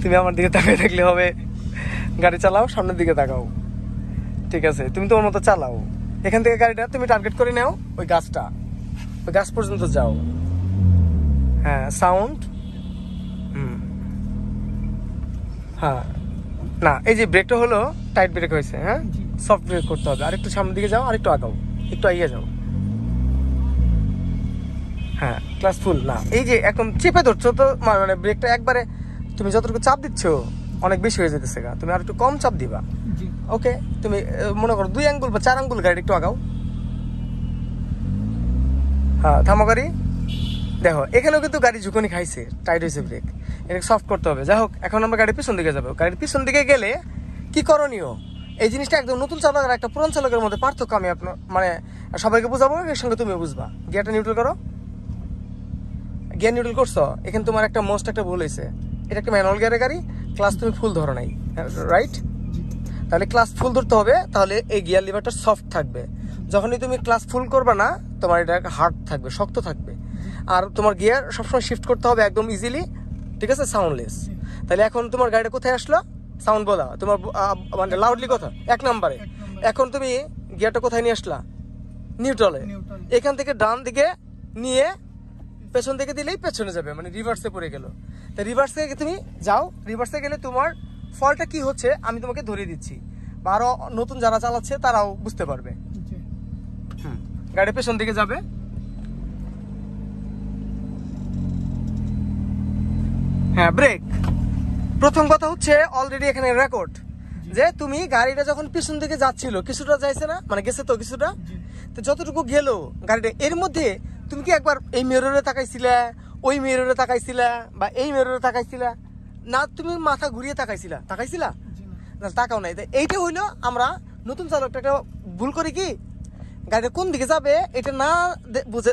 তুমি আমার দিকে তাকিয়ে থাকলে হবে? গাড়ি চালাও, সামনের দিকে তাকাও, ঠিক আছে? তুমি তোমার মতো চালাও। এখান থেকে গাড়িটা তুমি টার্গেট করে নাও ওই গাছটা, ওই গাছ পর্যন্ত যাও। হ্যাঁ, সাউন্ড। হ্যাঁ, না এই যে ব্রেকটা হলো টাইট ব্রেক হয়েছে, হ্যাঁ সফট ব্রেক করতে হবে। আরেকটু সামনের দিকে যাও, আরেকটু আগাও, একটু এগিয়ে যাও। হ্যাঁ, ক্লাস ফুল না, এই যে একদম চেপে ধরছো তো, মানে ব্রেকটা একবারে তুমি যতটুকু চাপ দিচ্ছ অনেক বেশি হয়ে যেতেছে গা, তুমি আর একটু কম চাপ দিবা। ওকে, তুমি মনে করো 2 আঙ্গুল বা 4 আঙ্গুল গাড়ি একটু আগাও। হ্যাঁ, থামো গাড়ি। দেখো এখানেও কিন্তু গাড়ি ঝুঁকুনি খাইছে, টাইট হয়েছে ব্রেক, এটাকে সফট করতে হবে। যাই হোক, এখন আমরা গাড়ির পিছন দিকে যাবো। গাড়ির পিছন দিকে গেলে কি করণীয়, এই জিনিসটা একদম নতুন চালক আর একটা পুরান চালকের মধ্যে পার্থক্য আমি আপনার মানে সবাইকে বুঝাবো, এর সঙ্গে তুমিও বুঝবা। গিয়ারটা নিউট্রাল করো। গিয়ার নিউট্রাল করছো, এখানে তোমার একটা মোস্ট একটা ভুল হয়েছে। এটা একটা ম্যানুয়াল গিয়ারের গাড়ি, ক্লাস তুমি ফুল ধরো নাই, রাইট? তাহলে ক্লাস ফুল ধরতে হবে, তাহলে এই গিয়ার লিভারটা সফট থাকবে। যখনই তুমি ক্লাস ফুল করবে না, তোমার এটা হার্ড থাকবে, শক্ত থাকবে। আর তোমার গিয়ার সবসময় শিফট করতে হবে একদম ইজিলি, ঠিক আছে, সাউন্ডলেস। তাহলে এখন তোমার গাড়িটা কোথায় আসলো? সাউন্ড বলা তোমার মানে লাউডলি কথা 1 নম্বরে। এখন তুমি গিয়ারটা কোথায় নিয়ে আসলা? নিউট্রালে। এখান থেকে ডান দিকে নিয়ে পেছন দিকে দিলেই পেছনে যাবে, মানে রিভার্সে পড়ে গেল। তো রিভার্সে তুমি যাও, রিভার্সে গেলে তোমার ফলটা কি হচ্ছে আমি তোমাকে ধরিয়ে দিচ্ছি, বা আরো নতুন যারা চালাচ্ছে তারাও বুঝতে পারবে। গাড়ি পেছন দিকে যাবে। হ্যাঁ, ব্রেক। প্রথম কথা হচ্ছে অলরেডি এখানে রেকর্ড যে তুমি গাড়িটা যখন পিছন দিকে যাচ্ছিল, কিছুটা যাইছে না, মানে গেছে তো কিছুটা, তো যতটুকু গেল গাড়িটা, এর মধ্যে তুমি কি একবার এই মিররে তাকাইছিলা, ওই মিররে তাকাইছিলা, বা এই মিররে তাকাইছিলা না? তুমি মাথা ঘুরিয়ে তাকাইছিলা না? তাকাও নাই। এইটা হইলো আমরা নতুন চালকটা একটা ভুল করি, কি গাড়িটা কোন দিকে যাবে এটা না বুঝে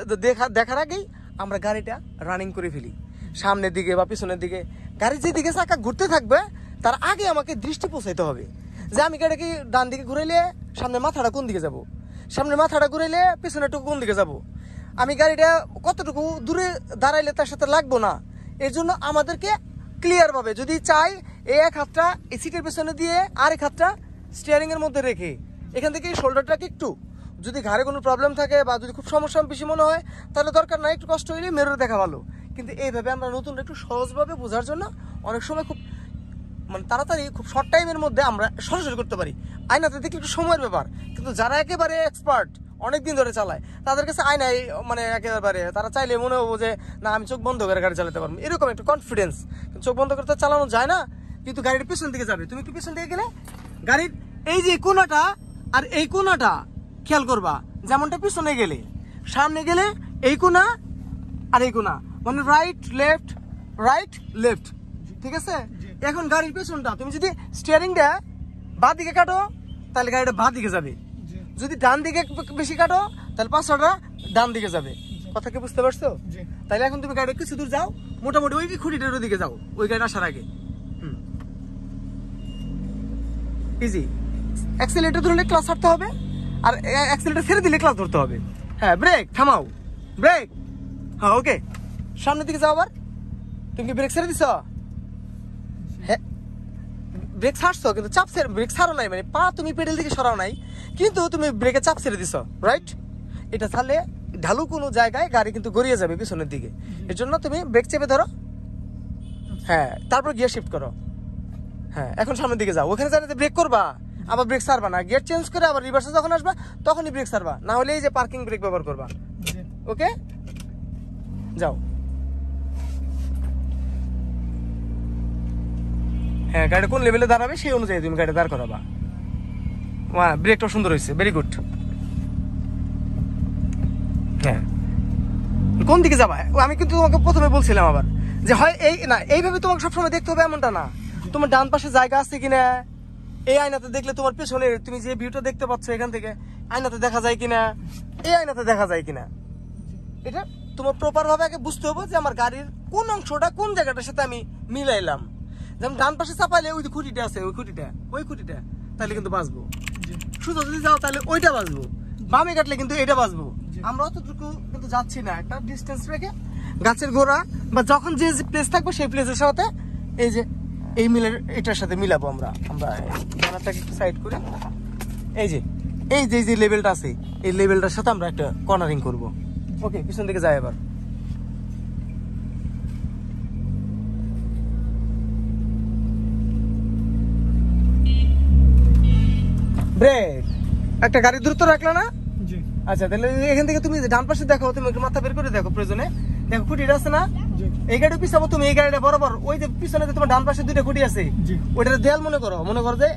দেখার আগেই আমরা গাড়িটা রানিং করে ফেলি সামনের দিকে বা পিছনের দিকে। গাড়ি যেদিকে চাকা ঘুরতে থাকবে তার আগে আমাকে দৃষ্টি পৌঁছাইতে হবে যে আমি গাড়িকে ডান দিকে ঘুরাইলে সামনে মাথাটা কোন দিকে যাব, সামনে মাথাটা ঘুরাইলে পিছনেরটুকু কোন দিকে যাব, আমি গাড়িটা কতটুকু দূরে দাঁড়াইলে তার সাথে লাগবো না। এর জন্য আমাদেরকে ক্লিয়ার ভাবে যদি চাই এই এক হাতটা এই সিটের পেছনে দিয়ে আর এক হাতটা স্টিয়ারিং এর মধ্যে রেখে এখান থেকে শোল্ডারটাকে একটু, যদি ঘাড়ে কোনো প্রবলেম থাকে বা যদি খুব সমস্যা বেশি মনে হয় তাহলে দরকার নাই, একটু কষ্ট হইলে মেরুরে দেখা ভালো। কিন্তু এইভাবে আমরা নতুন একটু সহজভাবে বোঝার জন্য অনেক সময় খুব মানে তাড়াতাড়ি খুব শর্ট টাইমের মধ্যে আমরা সরাসরি করতে পারি। আয়নাতে দেখলে একটু সময়ের ব্যাপার, কিন্তু যারা একেবারে এক্সপার্ট অনেকদিন ধরে চালায় তাদের কাছে আয়নায় মানে একেবারে তারা চাইলে মনে হবো যে না আমি চোখ বন্ধ করে গাড়ি চালাতে পারবো, এরকম একটা কনফিডেন্স। চোখ বন্ধ করে তো চালানো যায় না, কিন্তু গাড়ির পিছন দিকে যাবে, তুমি একটু পিছন দিকে গেলে গাড়ির এই যে কোনাটা আর এই কোনাটা খেয়াল করবা, যেমনটা পিছনে গেলে সামনে গেলে এই কোনা আর এই কোনা, মানে রাইট লেফট, ঠিক আছে? এখন গাড়ির পেছনটা তুমি যদি স্টিয়ারিংটা বাঁ দিকে কাটো তাহলে গাড়িটা বাঁ দিকে যাবে, যদি ডান দিকে বেশি কাটো তাহলে পাঁচটা ডান দিকে যাবে। কথা কি বুঝতে পারছো? তাহলে এখন তুমি গাড়ি কিছু দূর যাও, মোটামুটি ওই খুঁটিটার দিকে যাও, ওই গাড়ি আসার আগে। ইজি। অ্যাক্সিলারেটর ধরলে ক্লাস ছাড়তে হবে, আর অ্যাক্সিলারেটর ছেড়ে দিলে ক্লাস ধরতে হবে। হ্যাঁ, ব্রেক থামাও, ব্রেক। হ্যাঁ, ওকে, সামনের দিকে যাও। আবার তুমি কি ব্রেক ছেড়ে দিছ? হ্যাঁ, ব্রেক ছাড়ছো কিন্তু চাপ ছেড়ে, ব্রেক ছাড়ো নাই মানে পা তুমি পেডেল দিকে সরাও নাই, কিন্তু তুমি ব্রেকে চাপ ছেড়ে দিছ, রাইট? এটা ছাড়লে ঢালু কোনো জায়গায় গাড়ি কিন্তু গড়িয়ে যাবে পিছনের দিকে, এর জন্য তুমি ব্রেক চেপে ধরো। হ্যাঁ, তারপর গিয়ার শিফট করো। হ্যাঁ, এখন সামনের দিকে যাও, ওখানে জানাতে ব্রেক করবা, আবার ব্রেক ছাড়বা না, গিয়ার চেঞ্জ করে আবার রিভার্সে যখন আসবা তখনই ব্রেক ছাড়বা, না হলে এই যে পার্কিং ব্রেক ব্যবহার করবা। ওকে, যাও। হ্যাঁ, গাড়ি কোন লেভেলে দাঁড়াবে সেই অনুযায়ী তুমি গাড়ি দাঁড় করাবা। ব্রেকটা সুন্দর হয়েছে, ভেরি গুড। হ্যাঁ, কোন দিকে যাবা আমি কিন্তু তোমাকে প্রথমে বলছিলাম আবার যে হয় এই না, এইভাবে তোমাকে সবসময় দেখতে হবে এমনটা না, তোমার ডান পাশে জায়গা আছে কিনা, এই আয়নাতে দেখলে তোমার পেছনে তুমি যে ভিউটা দেখতে পাচ্ছ এখান থেকে আয়নাতে দেখা যায় কিনা, এই আয়নাতে দেখা যায় কিনা, এটা তোমার প্রপার ভাবে আগে বুঝতে হবে যে আমার গাড়ির কোন অংশটা কোন জায়গাটার সাথে আমি মিলাইলাম। যেমন ডান পাশে চাপাইলে ওই যে খুঁটিটা আছে, ওই খুঁটিটা তাহলে কিন্তু বাঁচবো, সোজা যদি যাও তাহলে ওইটা বাঁচবো, বামে কাটলে কিন্তু এটা বাঁচবো। আমরা অতটুকু কিন্তু যাচ্ছি না, একটা ডিস্টেন্স রেখে গাছের গোড়া বা যখন যে প্লেস থাকবে সেই প্লেসের সাথে এই যে এই মিলের এটার সাথে মিলাবো আমরা ব্যানারটাকে একটু সাইড করে এই যে যে লেভেলটা আছে এই লেভেলটার সাথে আমরা একটা কর্নারিং করব। ওকে, পিছন দিকে যাই এবার। ব্রেক, একটা গাড়ি দ্রুত রাখলে না? জি। আচ্ছা, তাহলে এখান থেকে তুমি ডান পাশে দেখো, তুমি একটু মাথা বের করে দেখো প্রয়োজনে, দেখো খুঁটিটা আছে না? এই গাড়ি পিছাবো তুমি, এই গাড়িটা বরাবর ওই যে পিছনে তোমার ডান পাশে দুইটা খুঁটি আছে, ওইটা দেয়াল মনে করো যে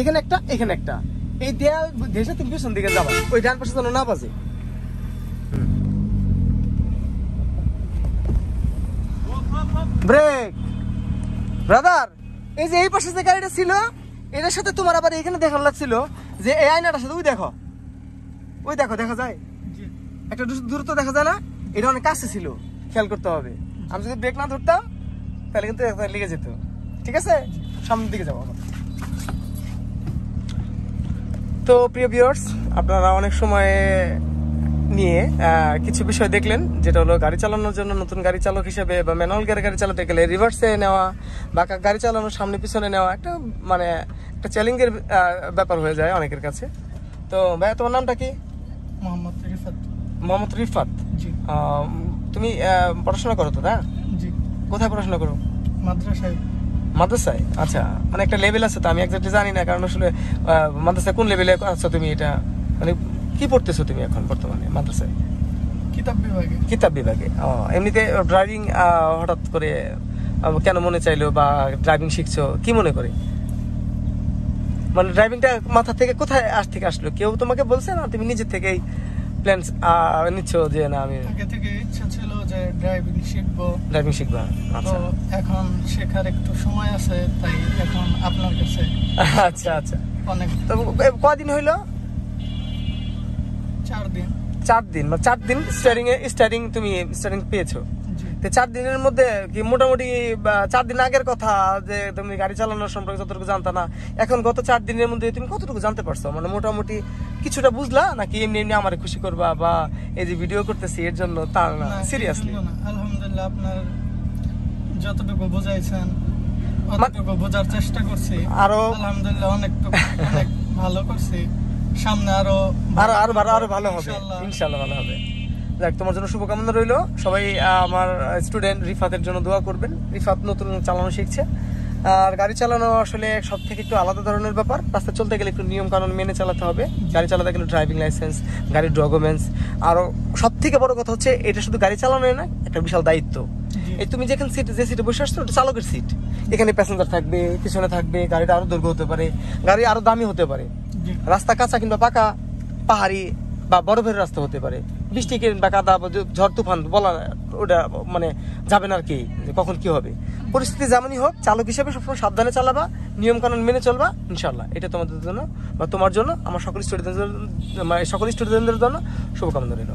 এখানে একটা এখানে একটা, এই দেয়াল ঘেসে তুমি পিছন দিকে যাবা, ওই ডান পাশে যেন না বাজে। ব্রেক ব্রাদার, এই যে এই পাশে যে গাড়িটা ছিল এটার সাথে তোমার আবার এখানে দেখার লাগছিল যে এই আয়নাটার সাথে ওই দেখো দেখা যায় একটা দূরত্ব দেখা যায় না? এটা অনেক কাছে ছিল, খেয়াল করতে হবে। আমি যদি ব্রেক না ধরতাম তাহলে কিন্তু লেগে যেত। ঠিক আছে, সামনের দিকে যাবো। তো প্রিয় ভিউয়ার্স, আপনারা অনেক সময় নিয়ে কিছু বিষয় দেখলেন, যেটা হলো গাড়ি চালানোর জন্য নতুন গাড়ি চালক হিসেবে বা ম্যানুয়াল গাড়ি চালাতে গেলে রিভার্সে নেওয়া বা গাড়ি চালানোর সামনে পিছনে নেওয়া একটা একটা চ্যালেঞ্জের ব্যাপার হয়ে যায় অনেকের কাছে। তো ভাইয়া, তোমার নামটা কি? মোহাম্মদ রিফাত। তুমি পড়াশোনা করো তো? না, কোথায় পড়াশোনা করো? মাদ্রাসায়। আচ্ছা, মানে একটা লেভেল আছে তো, আমি একজাক্টলি জানি না, কারণ আসলে মাদ্রাসায় কোন লেভেলে আছো তুমি, এটা মানে কি পড়তেছো তুমি এখন বর্তমানে মাদ্রাসায়? কিতাব বিভাগে। এমনিতে ড্রাইভিং হঠাৎ করে কেন মনে চাইলো বা ড্রাইভিং শিখছো কি মনে করে? মানে ড্রাইভিংটা মাথা থেকে কোথায় থেকে আসলো? কেউ তোমাকে বলছে না তুমি নিজে থেকেই প্ল্যান নিচ্ছ যে না আমি আগে থেকে ইচ্ছা ছিল যে ড্রাইভিং শিখবা? আচ্ছা, এখন শেখার একটু সময় আছে, তাই এখন আপনার কাছে। আচ্ছা আচ্ছা, অনেক। তো কয়দিন হইলো? 4 দিন। 4 দিন, মানে 4 দিন স্টারিং তুমি পেয়েছো। 4 দিনের মধ্যে কি মোটামুটি 4 দিন আগের কথা যে তুমি গাড়ি চালানোর সম্পর্কে যতটুকু জানতা না, এখন গত 4 দিনের মধ্যে তুমি কতটুকু জানতে পারছো? মানে মোটামুটি কিছুটা বুঝলা, নাকি এমনি আমার খুশি করবা বা এই যে ভিডিও করতেছি এর জন্য? তা না, সিরিয়াসলি আলহামদুলিল্লাহ, আপনার যতটুকু বোঝাইছেন অতটুকু বোঝার চেষ্টা করছি, আরো আলহামদুলিল্লাহ অনেক ভালো করছি। সামনে আরো ভালো হবে ইনশাআল্লাহ, ভালো হবে। যাক, তোমার জন্য শুভকামনা রইলো। সবাই আমার স্টুডেন্ট রিফাতের জন্য দোয়া করবেন। রিফাত নতুন চালানো শিখছে, আর গাড়ি চালানো আসলে সব থেকে একটু আলাদা ধরনের ব্যাপার। রাস্তা চলতে গেলে একটু নিয়ম কানুন মেনে চালাতে হবে। গাড়ি চালাতে গেলে ড্রাইভিং লাইসেন্স, গাড়ির ডকুমেন্টস, আরো সব থেকে বড় কথা হচ্ছে এটা শুধু গাড়ি চালানোই না, একটা বিশাল দায়িত্ব। এই তুমি যেখানে যে সিটে বসে আসছো ওটা চালকের সিট, এখানে প্যাসেঞ্জার থাকবে, পিছনে থাকবে, গাড়িটা আরো দৈর্ঘ্য হতে পারে, গাড়ি আরো দামি হতে পারে, রাস্তা কাঁচা কিংবা পাকা, পাহাড়ি বা বরফের রাস্তা হতে পারে, বৃষ্টি কিংবা কাদা বা ঝড় তুফান বলা ওটা মানে যাবে না আর কি, কখন কি হবে। পরিস্থিতি যেমনই হোক, চালক হিসেবে সবসময় সাবধানে চালাবা, নিয়ম কানুন মেনে চলবা, ইনশাল্লাহ এটা তোমাদের জন্য বা তোমার জন্য আমার সকল স্টুডেন্টদের জন্য শুভকামনা রইল।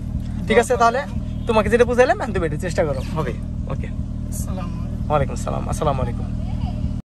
ঠিক আছে, তাহলে তোমাকে যেটা বুঝাইলাম তুমি এটা চেষ্টা করো, হবে। ওকে, আসসালামু আলাইকুম। ওয়ালাইকুম আসসালাম, আসসালামু আলাইকুম।